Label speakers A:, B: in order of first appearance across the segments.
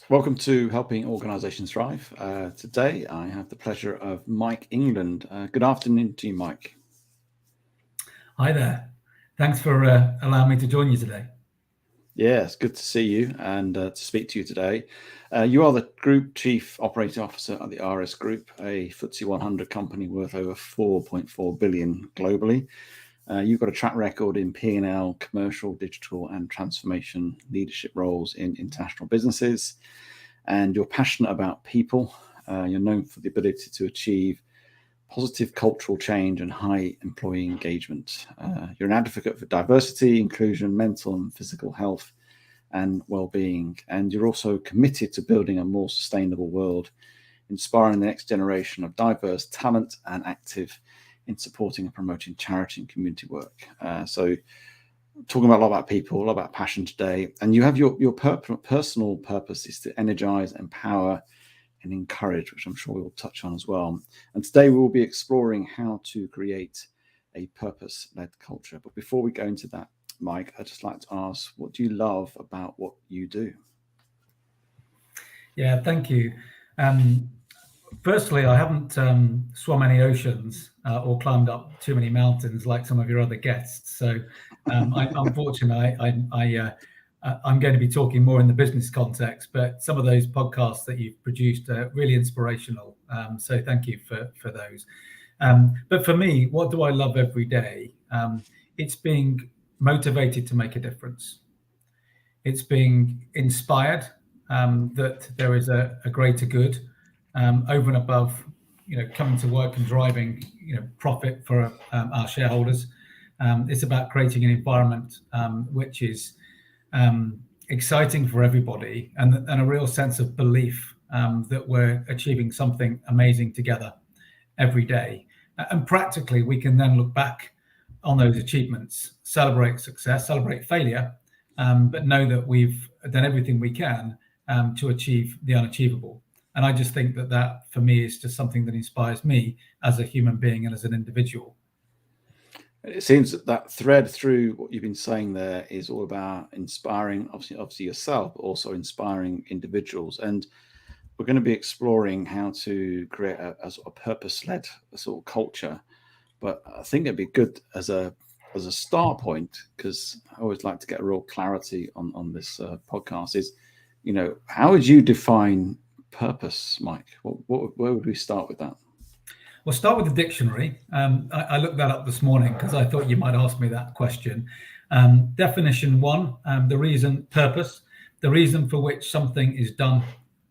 A: Welcome to Helping Organisations Thrive. Today I have the pleasure of Mike England. Good afternoon to you, Mike.
B: Hi there. Thanks for allowing me to join you today.
A: Yeah, it's good to see you and to speak to you today. You are the Group Chief Operating Officer at the RS Group, a FTSE 100 company worth over 4.4 billion globally. You've got a track record in P&L, commercial, digital and transformation leadership roles in international businesses. And you're passionate about people. You're known for the ability to achieve positive cultural change and high employee engagement. You're an advocate for diversity, inclusion, mental and physical health and well-being. And you're also committed to building a more sustainable world, inspiring the next generation of diverse talent and active in supporting and promoting charity and community work. So talking about a lot about people, a lot about passion today. And you have your personal purpose is to energize, empower, and encourage, which I'm sure we will touch on as well. And today we will be exploring how to create a purpose-led culture. But before we go into that, Mike, I'd just like to ask, what do you love about what you do?
B: Yeah, thank you. Firstly, I haven't swum any oceans or climbed up too many mountains like some of your other guests. So unfortunately, I'm going to be talking more in the business context, but some of those podcasts that you've produced are really inspirational. So thank you for those. But for me, what do I love every day? It's being motivated to make a difference. It's being inspired that there is a greater good over and above, coming to work and driving, profit for our shareholders. It's about creating an environment which is exciting for everybody and a real sense of belief that we're achieving something amazing together every day. And practically, we can then look back on those achievements, celebrate success, celebrate failure, but know that we've done everything we can to achieve the unachievable. And I just think that for me is just something that inspires me as a human being and as an individual.
A: It seems that thread through what you've been saying there is all about inspiring, obviously yourself, but also inspiring individuals. And we're going to be exploring how to create a sort of purpose-led sort of culture. But I think it'd be good as a start point, because I always like to get a real clarity on this podcast. Is how would you define purpose, Mike? Where would we start with that?
B: We'll start with the dictionary. I looked that up this morning because I thought you might ask me that question. Definition 1, purpose, the reason for which something is done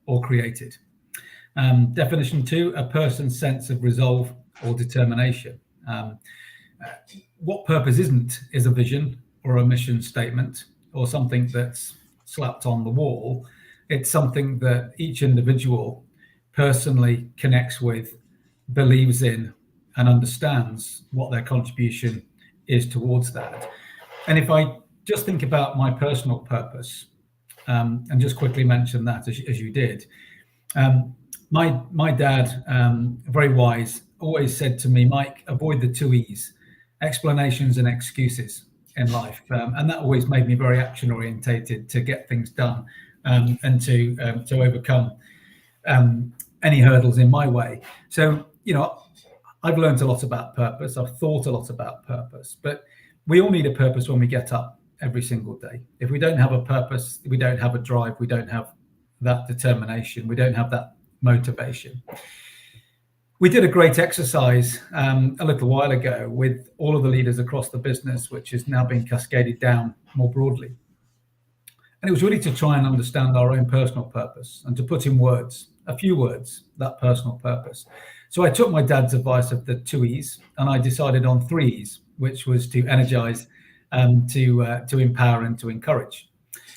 B: or created. Definition 2, a person's sense of resolve or determination. What purpose isn't is a vision or a mission statement or something that's slapped on the wall. It's something that each individual personally connects with, believes in, and understands what their contribution is towards that. And if I just think about my personal purpose, and just quickly mention that as you did, my dad, very wise, always said to me, Mike, avoid the 2 E's, explanations and excuses in life. And that always made me very action orientated to get things done and to overcome any hurdles in my way. So, I've learned a lot about purpose. I've thought a lot about purpose, but we all need a purpose when we get up every single day. If we don't have a purpose, we don't have a drive, we don't have that determination, we don't have that motivation. We did a great exercise a little while ago with all of the leaders across the business, which is now being cascaded down more broadly. And it was really to try and understand our own personal purpose and to put in words, a few words, that personal purpose. So I took my dad's advice of the 2 E's and I decided on 3 E's, which was to energize, to empower and to encourage.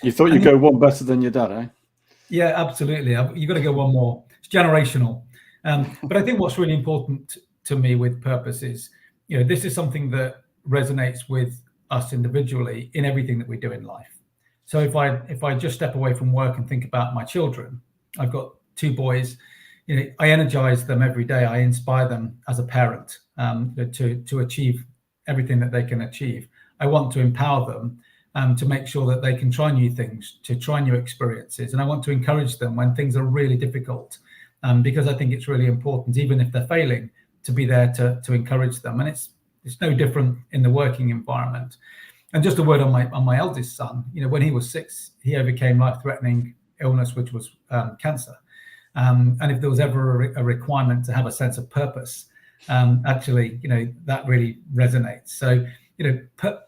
A: You thought you'd go one better than your dad, eh?
B: Yeah, absolutely. You've got to go one more. It's generational. But I think what's really important to me with purpose is, this is something that resonates with us individually in everything that we do in life. So if I just step away from work and think about my children, I've got 2 boys. I energize them every day. I inspire them as a parent to achieve everything that they can achieve. I want to empower them to make sure that they can try new things, to try new experiences. And I want to encourage them when things are really difficult, because I think it's really important, even if they're failing, to be there to encourage them. And it's no different in the working environment. And just a word on my eldest son. When he was 6, he overcame life-threatening illness, which was cancer. And if there was ever a requirement to have a sense of purpose, actually, that really resonates. So,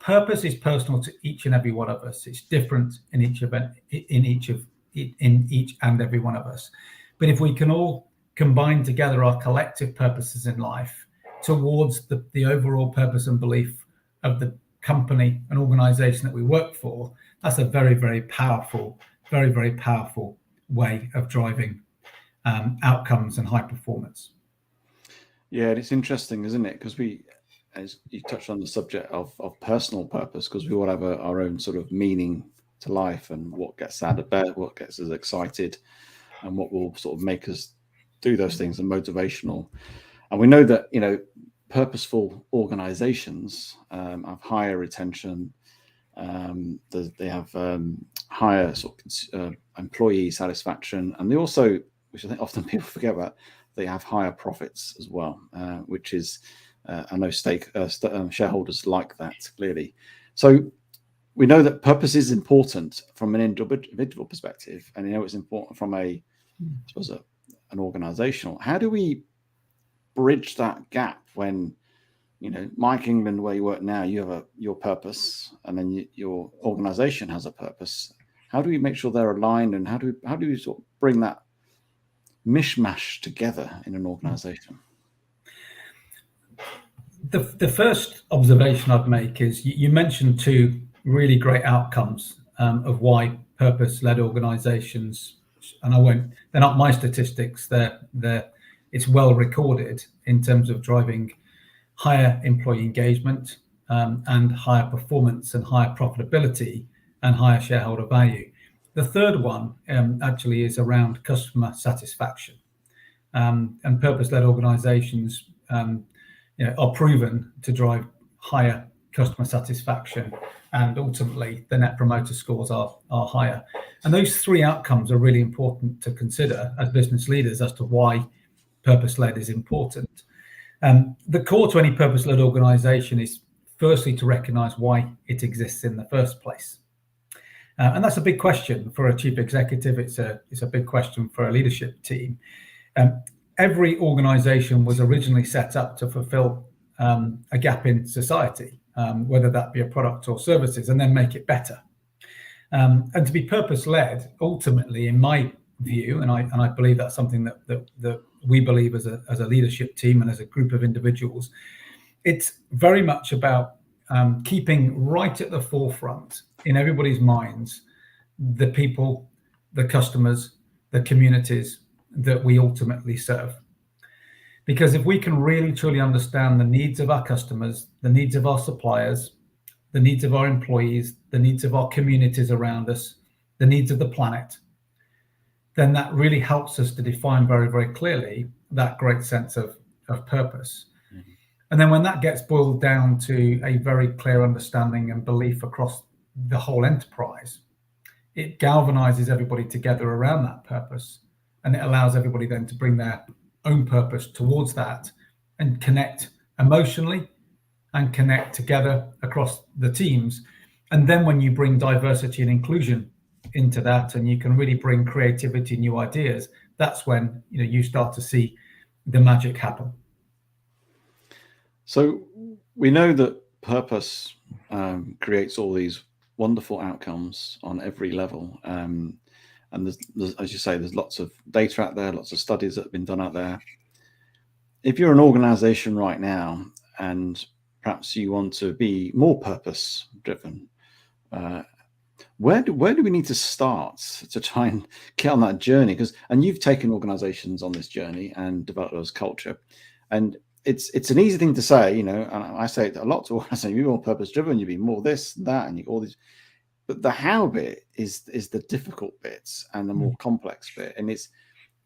B: purpose is personal to each and every one of us. It's different in each event, in each and every one of us. But if we can all combine together our collective purposes in life towards the overall purpose and belief of the company and organization that we work for, that's a very, very powerful way of driving outcomes and high performance.
A: Yeah, it's interesting, isn't it? Because as you touched on the subject of personal purpose, because we all have our own sort of meaning to life, and what gets out of bed, what gets us excited, and what will sort of make us do those things, and motivational. And we know that purposeful organizations have higher retention. They have higher sort of employee satisfaction, and they also, which I think often people forget about, they have higher profits as well, which is I know shareholders like that, clearly. So we know that purpose is important from an individual perspective, and it's important from an organizational. How do we bridge that gap when, Mike England, where you work now, you have your purpose, and then your organization has a purpose? How do we make sure they're aligned, and how do we sort of bring that mishmash together in an organization?
B: The first observation I'd make is you mentioned 2 really great outcomes of why purpose-led organizations, and they're not my statistics, it's well recorded in terms of driving higher employee engagement and higher performance and higher profitability and higher shareholder value. The third one actually is around customer satisfaction, and purpose-led organizations are proven to drive higher customer satisfaction, and ultimately the net promoter scores are higher. And those 3 outcomes are really important to consider as business leaders as to why purpose-led is important. The core to any purpose-led organization is firstly to recognize why it exists in the first place. And that's a big question for a chief executive. It's a big question for a leadership team. Every organization was originally set up to fulfill a gap in society, whether that be a product or services, and then make it better. And to be purpose-led, ultimately, in my view, and I believe that's something that we believe as a leadership team and as a group of individuals, it's very much about keeping right at the forefront in everybody's minds the people, the customers, the communities that we ultimately serve. Because if we can really truly understand the needs of our customers, the needs of our suppliers, the needs of our employees, the needs of our communities around us, the needs of the planet, then that really helps us to define very, very clearly that great sense of purpose. Mm-hmm. And then when that gets boiled down to a very clear understanding and belief across the whole enterprise, it galvanizes everybody together around that purpose, and it allows everybody then to bring their own purpose towards that and connect emotionally and connect together across the teams. And then when you bring diversity and inclusion into that, and you can really bring creativity, new ideas, that's when you start to see the magic happen.
A: So we know that purpose creates all these wonderful outcomes on every level. And there's, as you say, there's lots of data out there, lots of studies that have been done out there. If you're an organization right now, and perhaps you want to be more purpose driven, where do we need to start to try and get on that journey? And you've taken organizations on this journey and developed those culture, and it's an easy thing to say, and I say it a lot to organizations: you're more purpose driven, you be more this, that, and you all these. But the how bit is the difficult bits and the more complex bit. And it's,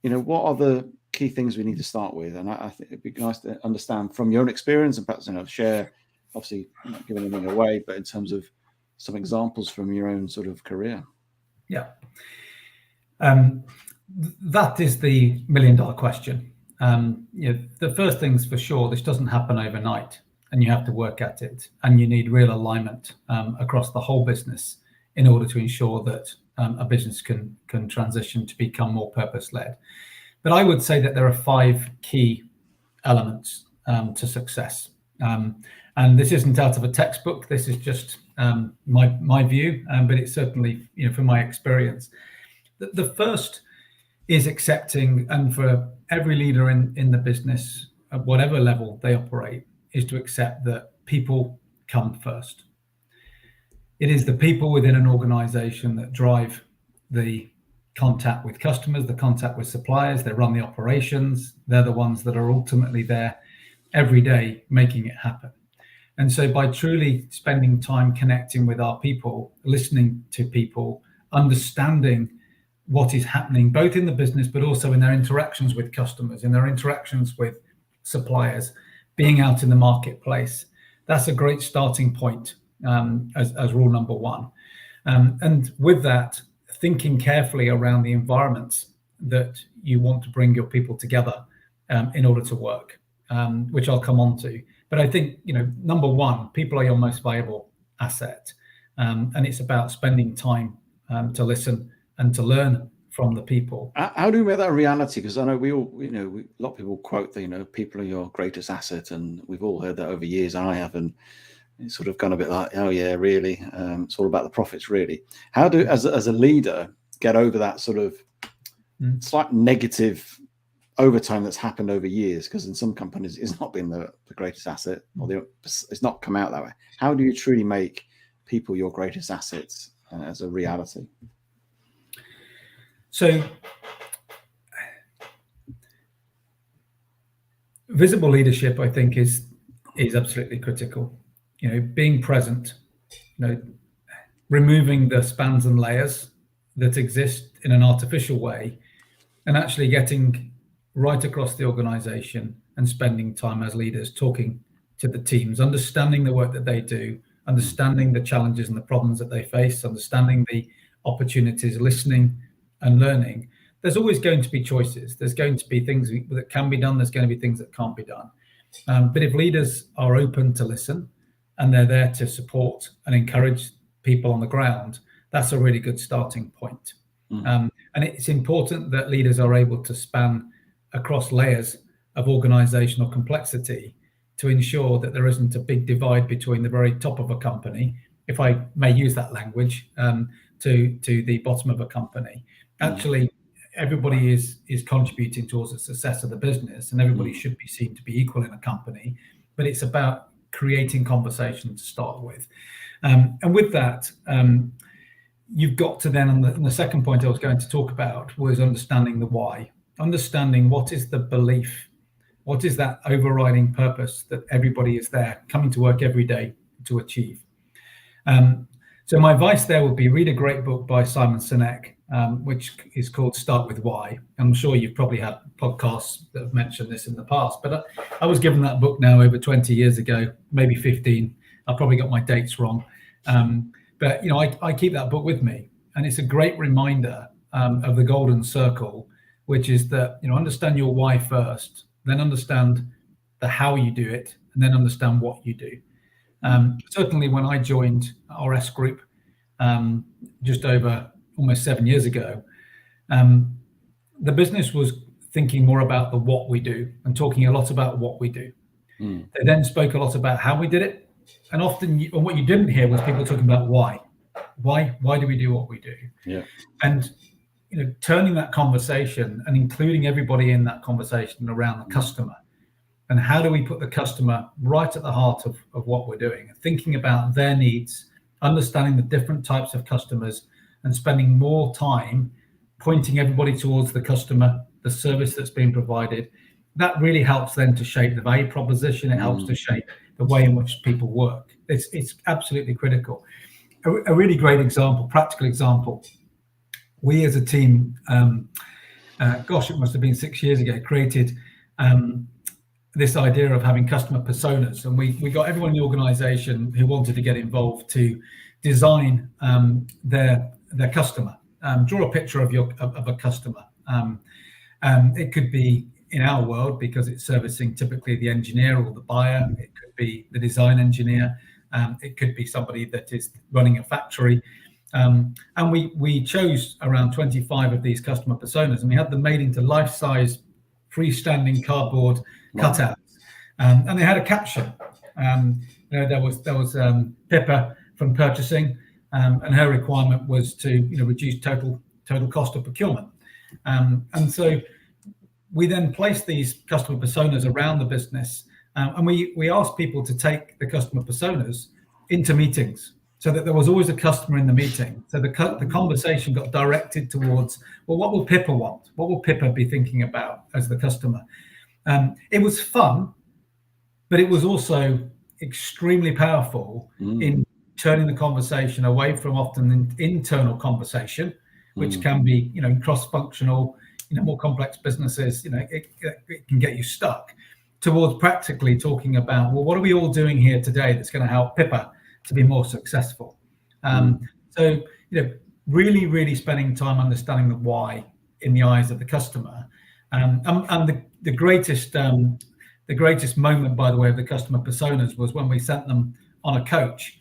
A: what are the key things we need to start with? And I think it'd be nice to understand from your own experience, and perhaps share, obviously not giving anything away, but in terms of some examples from your own sort of career.
B: Yeah. That is the $1 million question. The first thing's for sure, this doesn't happen overnight, and you have to work at it, and you need real alignment across the whole business in order to ensure that a business can transition to become more purpose-led. But I would say that there are 5 key elements to success. And this isn't out of a textbook. This is just my view, but it's certainly, from my experience. The first is accepting, and for every leader in the business, at whatever level they operate, is to accept that people come first. It is the people within an organization that drive the contact with customers, the contact with suppliers. They run the operations. They're the ones that are ultimately there every day making it happen. And so by truly spending time connecting with our people, listening to people, understanding what is happening both in the business but also in their interactions with customers, in their interactions with suppliers, being out in the marketplace, that's a great starting point as rule number 1. And with that, thinking carefully around the environments that you want to bring your people together in order to work, which I'll come on to. But I think, number 1, people are your most valuable asset. And it's about spending time to listen and to learn from the people.
A: How do we make that a reality? Because I know we all, a lot of people quote that, people are your greatest asset. And we've all heard that over years. And I have. And it's sort of gone a bit like, oh, yeah, really? It's all about the profits, really. How do, as a leader, get over that sort of slight negative overtime that's happened over years? Because in some companies, it's not been the greatest asset, or it's not come out that way. How do you truly make people your greatest assets as a reality?
B: So visible leadership, I think, is absolutely critical. Being present, removing the spans and layers that exist in an artificial way, and actually getting right across the organization and spending time as leaders talking to the teams, understanding the work that they do, understanding the challenges and the problems that they face, understanding the opportunities, listening and learning. There's always going to be choices. There's going to be things that can be done. There's going to be things that can't be done. But if leaders are open to listen and they're there to support and encourage people on the ground, that's a really good starting point. And it's important that leaders are able to span across layers of organizational complexity to ensure that there isn't a big divide between the very top of a company, if I may use that language, to the bottom of a company. Actually, everybody is contributing towards the success of the business, and everybody should be seen to be equal in a company, but it's about creating conversation to start with. And with that, you've got to then, and the second point I was going to talk about was understanding the why, understanding what is the belief, what is that overriding purpose that everybody is there coming to work every day to achieve. So my advice there would be read a great book by Simon Sinek, which is called Start With Why. I'm sure you've probably had podcasts that have mentioned this in the past, but I was given that book now over 20 years ago, maybe 15. I probably got my dates wrong. But I keep that book with me, and it's a great reminder of the golden circle, which is that, understand your why first, then understand the how you do it, and then understand what you do. Certainly when I joined RS Group just over almost 7 years ago, the business was thinking more about the what we do and talking a lot about what we do. They then spoke a lot about how we did it. And often what you didn't hear was people talking about why. Why do we do what we do?
A: Yeah.
B: And turning that conversation and including everybody in that conversation around the customer. And how do we put the customer right at the heart of what we're doing? Thinking about their needs, understanding the different types of customers, and spending more time pointing everybody towards the customer, the service that's being provided. That really helps then to shape the value proposition. It helps to shape the way in which people work. It's absolutely critical. A really great example, practical example. We as a team, it must have been 6 years ago, created this idea of having customer personas, and we got everyone in the organization who wanted to get involved to design their customer. Draw a picture of a customer. It could be in our world because it's servicing typically the engineer or the buyer. It could be the design engineer. It could be somebody that is running a factory. And we chose around 25 of these customer personas, and we had them made into life-size freestanding cardboard cutouts. And they had a caption. There was Pippa from purchasing, and her requirement was to reduce total cost of procurement. And so we then placed these customer personas around the business, and we asked people to take the customer personas into meetings, so that there was always a customer in the meeting. So the conversation got directed towards, well, what will Pippa want? What will Pippa be thinking about as the customer? It was fun, but it was also extremely powerful in turning the conversation away from often an internal conversation, which can be, cross-functional, more complex businesses, it can get you stuck, towards practically talking about, well, what are we all doing here today that's going to help Pippa to be more successful? So, really, really spending time understanding the why in the eyes of the customer. And the greatest moment, by the way, of the customer personas was when we sent them on a coach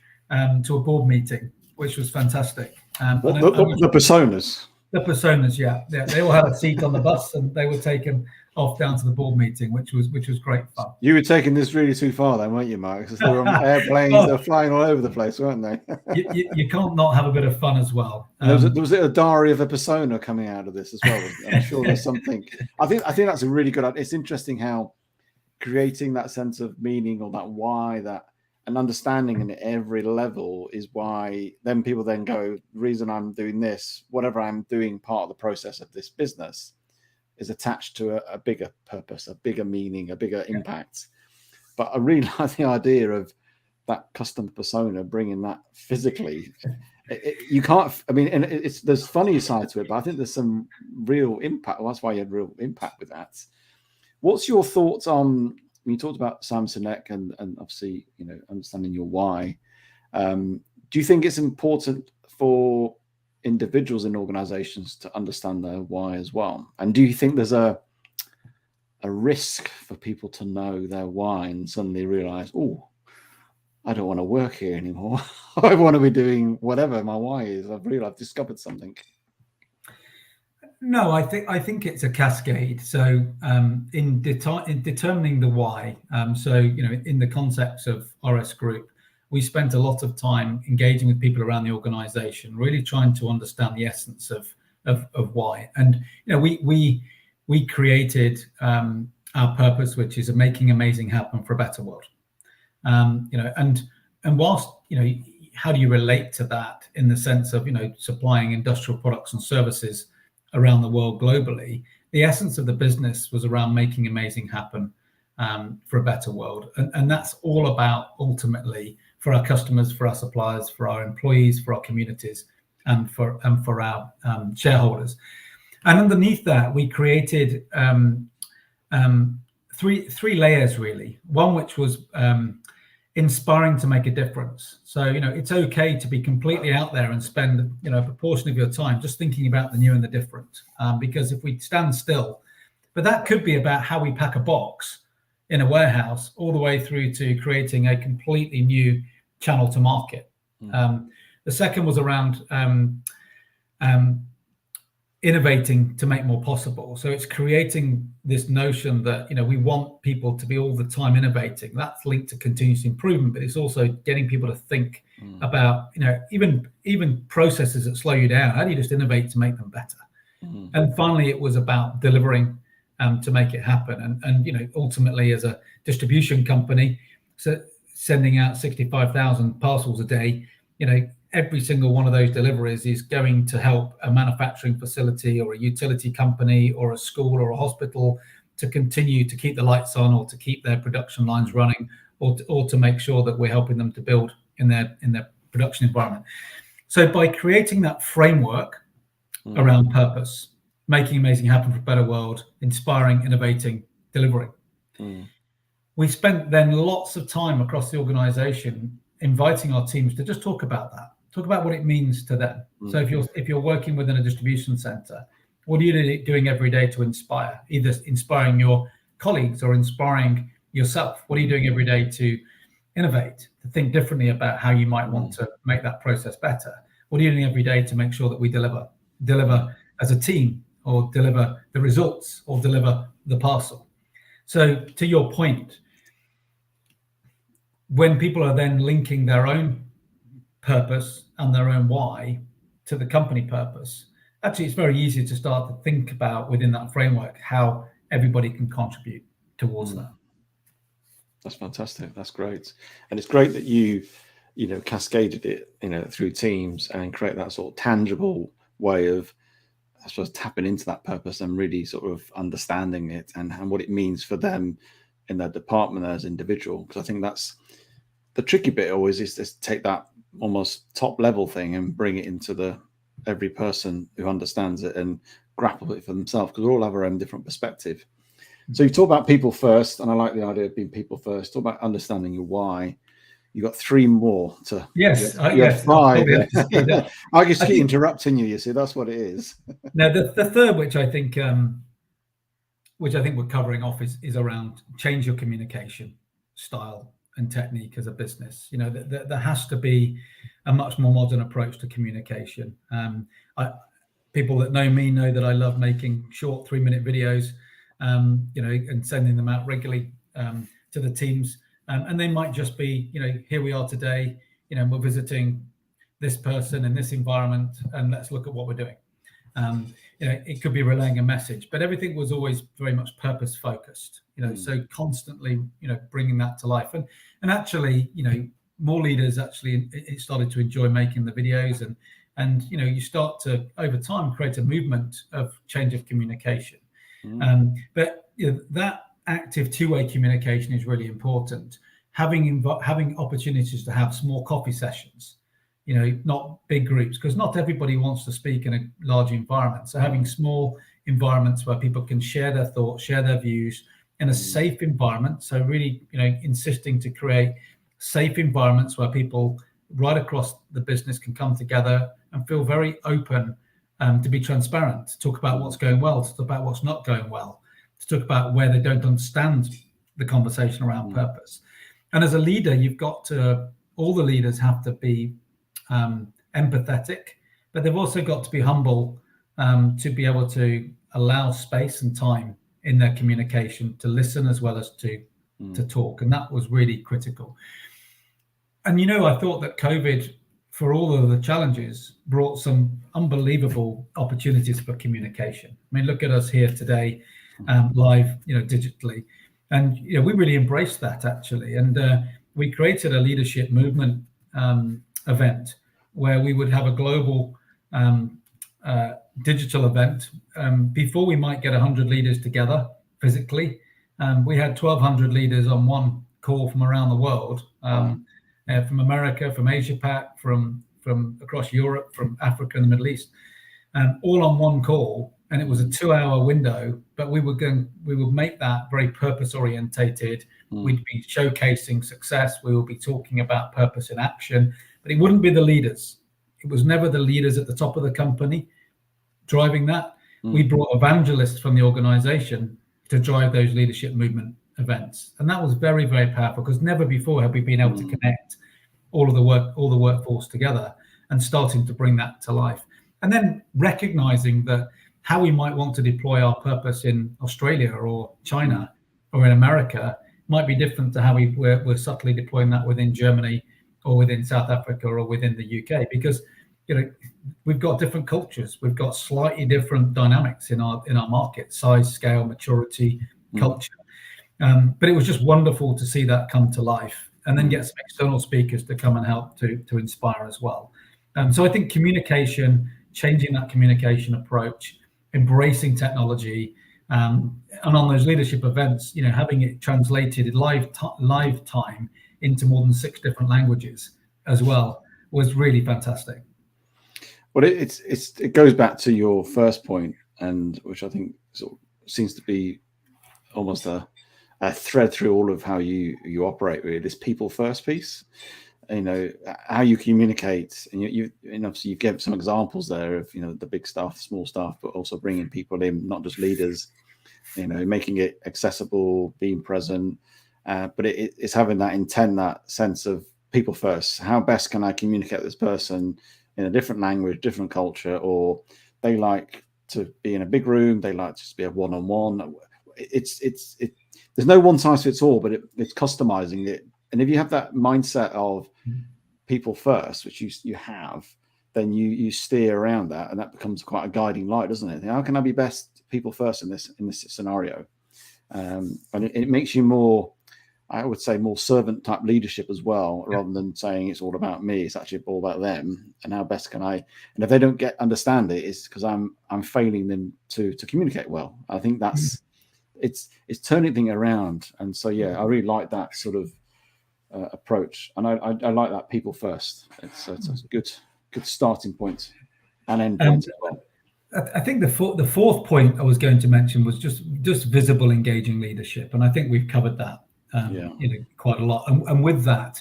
B: to a board meeting, which was fantastic.
A: The personas?
B: The personas, yeah. They all had a seat on the bus, and they were taken off down to the board meeting, which was great fun.
A: You were taking this really too far then, weren't you, Mark? Because they were on airplanes, they were flying all over the place, weren't they?
B: you can't not have a bit of fun as well.
A: There was a diary of a persona coming out of this as well. I'm sure there's something. I think that's a really good idea. It's interesting how creating that sense of meaning, or that why, that an understanding in every level is why then people then go, the reason I'm doing this, whatever I'm doing, part of the process of this business is attached to a bigger purpose, a bigger meaning, a bigger impact. But I really like the idea of that customer persona, bringing that physically. You can't, I mean, and there's funny side to it, but I think there's some real impact. Well, that's why you had real impact with that. What's your thoughts on, you talked about Simon Sinek and obviously, understanding your why. Do you think it's important for individuals in organizations to understand their why as well? And do you think there's a risk for people to know their why and suddenly realize, oh, I don't want to work here anymore. I want to be doing whatever my why is. I've discovered something.
B: No, I think it's a cascade. So in determining the why, in the concepts of RS Group, we spent a lot of time engaging with people around the organization, really trying to understand the essence of why. And we created our purpose, which is making amazing happen for a better world. And whilst how do you relate to that in the sense of supplying industrial products and services around the world globally, the essence of the business was around making amazing happen for a better world. And that's all about ultimately for our customers, for our suppliers, for our employees, for our communities, and for our shareholders. And underneath that, we created three layers really. One which was inspiring to make a difference. So it's okay to be completely out there and spend a proportion of your time just thinking about the new and the different, because if we stand still, but that could be about how we pack a box in a warehouse, all the way through to creating a completely new channel to market. The second was around innovating to make more possible. So it's creating this notion that we want people to be all the time innovating. That's linked to continuous improvement, but it's also getting people to think about even processes that slow you down. How do you just innovate to make them better? And finally, it was about delivering to make it happen. And ultimately, as a distribution company, so sending out 65,000 parcels a day, every single one of those deliveries is going to help a manufacturing facility or a utility company or a school or a hospital to continue to keep the lights on, or to keep their production lines running, or to make sure that we're helping them to build in their production environment. So by creating that framework around purpose, making amazing happen for a better world, inspiring, innovating, delivering, we spent then lots of time across the organization inviting our teams to just talk about that. talk about what it means to them. So if you're working within a distribution center, what are you doing every day to inspire, either inspiring your colleagues or inspiring yourself? What are you doing every day to innovate, to think differently about how you might want to make that process better? What are you doing every day to make sure that we deliver as a team, or deliver the results, or deliver the parcel? So to your point, when people are then linking their own purpose and their own why to the company purpose, actually it's very easy to start to think about within that framework how everybody can contribute towards that.
A: That's fantastic. That's great. And it's great that you cascaded it, through teams and create that sort of tangible way of, I suppose, tapping into that purpose and really sort of understanding it and what it means for them in their department as individual. Because I think that's the tricky bit always, is to take that almost top level thing and bring it into every person who understands it and grapple with it for themselves, because we all have our own different perspective. So you talk about people first, and I like the idea of being people first. Talk about understanding your why. You got 3 more to.
B: Yes,
A: yes. 5. I just keep interrupting you. You see, that's what it is.
B: Now, the third, which I think we're covering off, is around change your communication style and technique as a business. There has to be a much more modern approach to communication. People that know me know that I love making short 3-minute videos, and sending them out regularly to the teams. And they might just be, here we are today, we're visiting this person in this environment, and let's look at what we're doing. It could be relaying a message, but everything was always very much purpose focused, so constantly, bringing that to life. And actually, more leaders actually it started to enjoy making the videos, and you start to, over time, create a movement of change of communication. But that active two-way communication is really important. Having opportunities to have small coffee sessions, not big groups, because not everybody wants to speak in a large environment. So having small environments where people can share their thoughts, share their views in a safe environment. So really, insisting to create safe environments where people right across the business can come together and feel very open, to be transparent, to talk about what's going well, to talk about what's not going well, to talk about where they don't understand the conversation around purpose. And as a leader, all the leaders have to be empathetic, but they've also got to be humble, to be able to allow space and time in their communication to listen as well as to talk. And that was really critical. And, I thought that COVID, for all of the challenges, brought some unbelievable opportunities for communication. I mean, look at us here today, live, digitally. And, we really embraced that, actually. And we created a leadership movement event where we would have a global digital event. Before we might get 100 leaders together physically, we had 1,200 leaders on one call from around the world. From America, from Asia Pac, from across Europe, from Africa and the Middle East, all on one call. And it was a 2-hour window, but we would make that very purpose orientated. We'd be showcasing success. We will be talking about purpose in action, but it wouldn't be the leaders. It was never the leaders at the top of the company driving that. We brought evangelists from the organization to drive those leadership movement events. And that was very, very powerful, because never before have we been able to connect all the workforce together and starting to bring that to life. And then recognizing that how we might want to deploy our purpose in Australia or China or in America might be different to how we're subtly deploying that within Germany or within South Africa or within the UK, because we've got different cultures, we've got slightly different dynamics in our market, size, scale, maturity, culture. But it was just wonderful to see that come to life, and then get some external speakers to come and help to inspire as well. So I think communication, changing that communication approach, embracing technology, and on those leadership events, having it translated live time into more than 6 different languages as well was really fantastic.
A: Well, it goes back to your first point, and which I think sort of seems to be almost a thread through all of how you operate, really, this people first piece. how you communicate, and and obviously you gave some examples there of the big stuff, small stuff, but also bringing people in, not just leaders, making it accessible, being present, but it's having that intent, that sense of people first. How best can I communicate with this person in a different language, different culture, or they like to be in a big room, they like to just be a one-on-one. There's no one size fits all, but it's customizing it. And if you have that mindset of people first, which you have, then you steer around that, and that becomes quite a guiding light, doesn't it? How can I be best people first in this scenario? And it makes you more, I would say, more servant type leadership as well, rather than saying it's all about me. It's actually all about them, and how best can I? And if they don't understand it, it's because I'm failing them to communicate well. I think that's it's turning things around. And so I really like that sort of approach, and I like that people first. It's a good starting point and end point as well.
B: I think the fourth point I was going to mention was just visible, engaging leadership, and I think we've covered that quite a lot. And with that,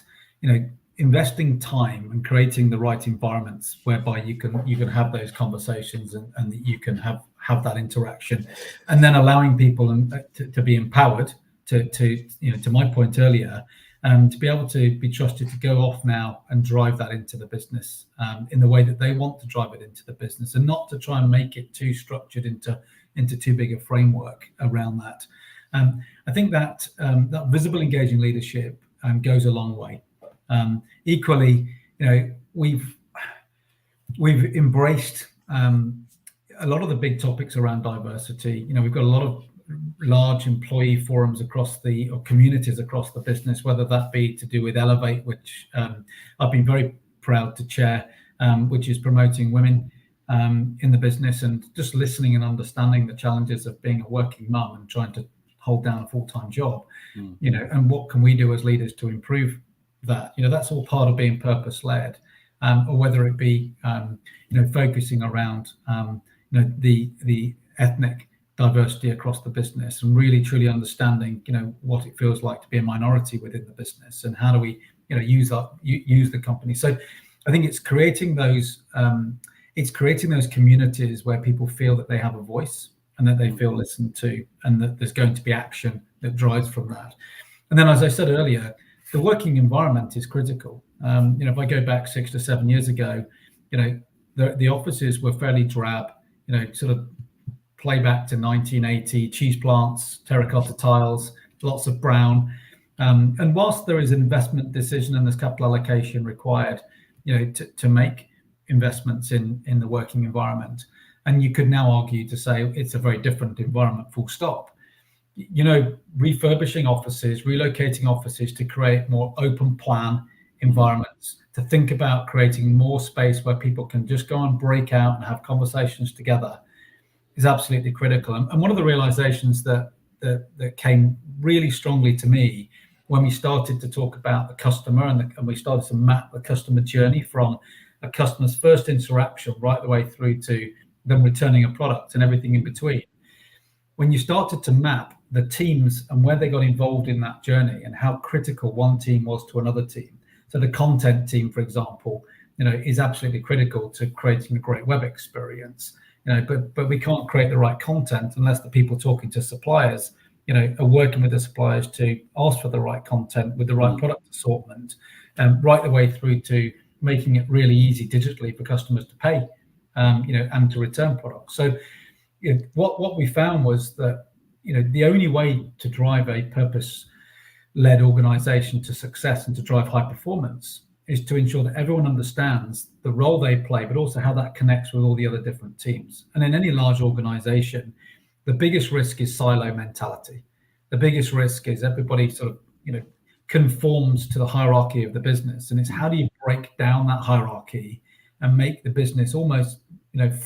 B: investing time and creating the right environments whereby you can have those conversations and that you can have that interaction, and then allowing people to be empowered to my point earlier, to be able to be trusted to go off now and drive that into the business in the way that they want to drive it into the business, and not to try and make it too structured into too big a framework around that. I think that that visible, engaging leadership goes a long way. Equally, we've embraced a lot of the big topics around diversity. We've got a lot of large employee forums or communities across the business, whether that be to do with Elevate, which I've been very proud to chair, which is promoting women in the business, and just listening and understanding the challenges of being a working mum and trying to hold down a full-time job, and what can we do as leaders to improve that. That's all part of being purpose-led, or whether it be focusing around the ethnic diversity across the business, and really truly understanding what it feels like to be a minority within the business, and how do we use the company. So I think it's creating those communities where people feel that they have a voice, and that they feel listened to, and that there's going to be action that drives from that. And then, as I said earlier, the working environment is critical. If I go back 6 to 7 years ago, the offices were fairly drab, sort of play back to 1980, cheese plants, terracotta tiles, lots of brown. And whilst there is an investment decision and there's capital allocation required, to make investments in the working environment, and you could now argue to say it's a very different environment, full stop. Refurbishing offices, relocating offices to create more open plan environments, to think about creating more space where people can just go and break out and have conversations together, is absolutely critical. And one of the realizations that came really strongly to me when we started to talk about the customer, and we started to map the customer journey from a customer's first interaction right the way through to them returning a product and everything in between. When you started to map the teams and where they got involved in that journey, and how critical one team was to another team. So the content team, for example, is absolutely critical to creating a great web experience. But we can't create the right content unless the people talking to suppliers, are working with the suppliers to ask for the right content with the right product assortment, right the way through to making it really easy digitally for customers to pay, and to return products. So what we found was that, the only way to drive a purpose-led organization to success and to drive high performance is to ensure that everyone understands the role they play, but also how that connects with all the other different teams. And in any large organization, the biggest risk is silo mentality. The biggest risk is everybody sort of, conforms to the hierarchy of the business. And it's how do you break down that hierarchy and make the business almost,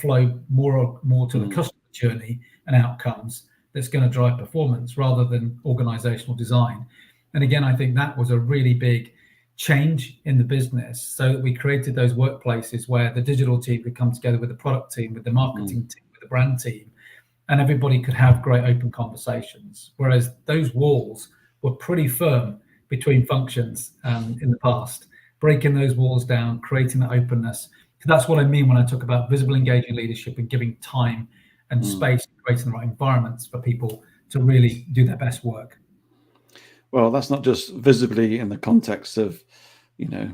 B: flow more to the customer journey and outcomes that's going to drive performance rather than organizational design. And again, I think that was a really big change in the business, so that we created those workplaces where the digital team could come together with the product team, with the marketing team, with the brand team, and everybody could have great open conversations. Whereas those walls were pretty firm between functions in the past. breaking those walls down, creating that openness. Because that's what I mean when I talk about visible, engaging leadership and giving time and space, creating the right environments for people to really do their best work.
A: Well, that's not just visibly in the context of,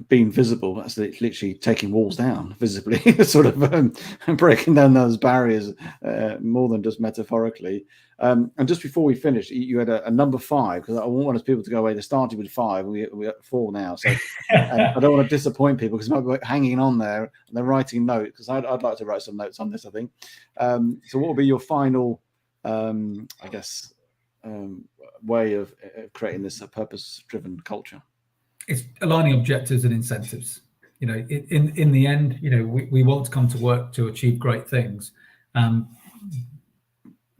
A: being visible. That's literally taking walls down visibly, sort of breaking down those barriers, more than just metaphorically. And just before we finish, you had a number 5, because I want us people to go away. They started with 5, we're at 4 now. So I don't want to disappoint people, because might be hanging on there and they're writing notes, because I'd like to write some notes on this, I think. So what will be your final, I guess, way of creating this purpose-driven culture?
B: It's aligning objectives and incentives. In the end, we want to come to work to achieve great things.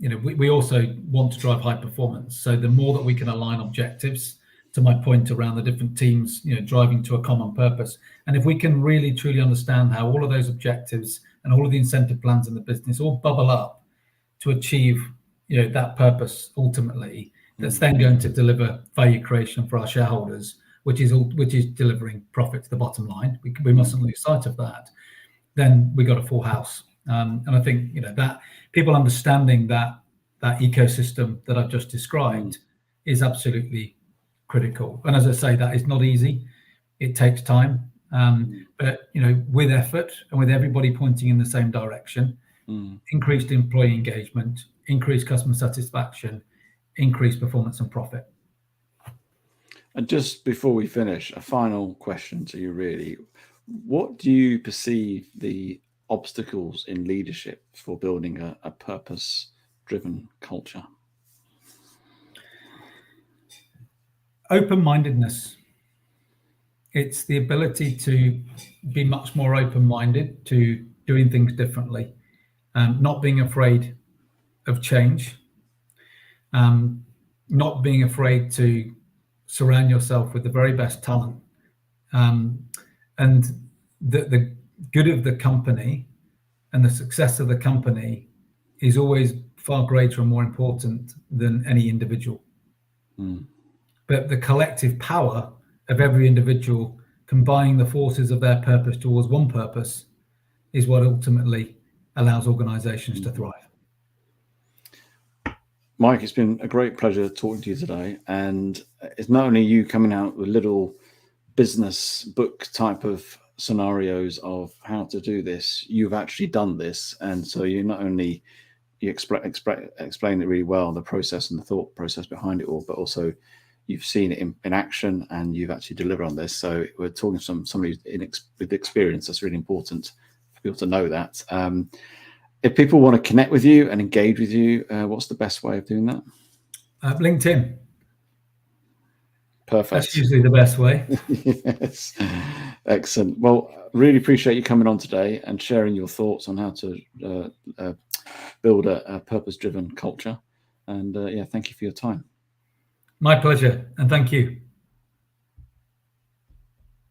B: We also want to drive high performance. So the more that we can align objectives, to my point around the different teams, driving to a common purpose. And if we can really truly understand how all of those objectives and all of the incentive plans in the business all bubble up to achieve, that purpose ultimately, that's then going to deliver value creation for our shareholders, which is delivering profit to the bottom line. We mustn't lose sight of that. Then we got a full house. And I think that people understanding that ecosystem that I've just described is absolutely critical. And as I say, that is not easy. It takes time. But with effort and with everybody pointing in the same direction, increased employee engagement, increased customer satisfaction, increased performance and profit.
A: And just before we finish, a final question to you, really. What do you perceive the obstacles in leadership for building a purpose-driven culture?
B: Open-mindedness. It's the ability to be much more open-minded to doing things differently, not being afraid of change, not being afraid to surround yourself with the very best talent, and the good of the company and the success of the company is always far greater and more important than any individual. But the collective power of every individual combining the forces of their purpose towards one purpose is what ultimately allows organizations to thrive.
A: Mike, it's been a great pleasure talking to you today. And it's not only you coming out with little business book type of scenarios of how to do this, you've actually done this. And so you not only explain it really well, the process and the thought process behind it all, but also you've seen it in action and you've actually delivered on this. So we're talking to somebody with experience. That's really important for people to know that. If people want to connect with you and engage with you, what's the best way of doing that?
B: LinkedIn.
A: Perfect.
B: That's usually the best way.
A: Yes. Excellent. Well, really appreciate you coming on today and sharing your thoughts on how to build a purpose-driven culture. And yeah, thank you for your time.
B: My pleasure. And thank you.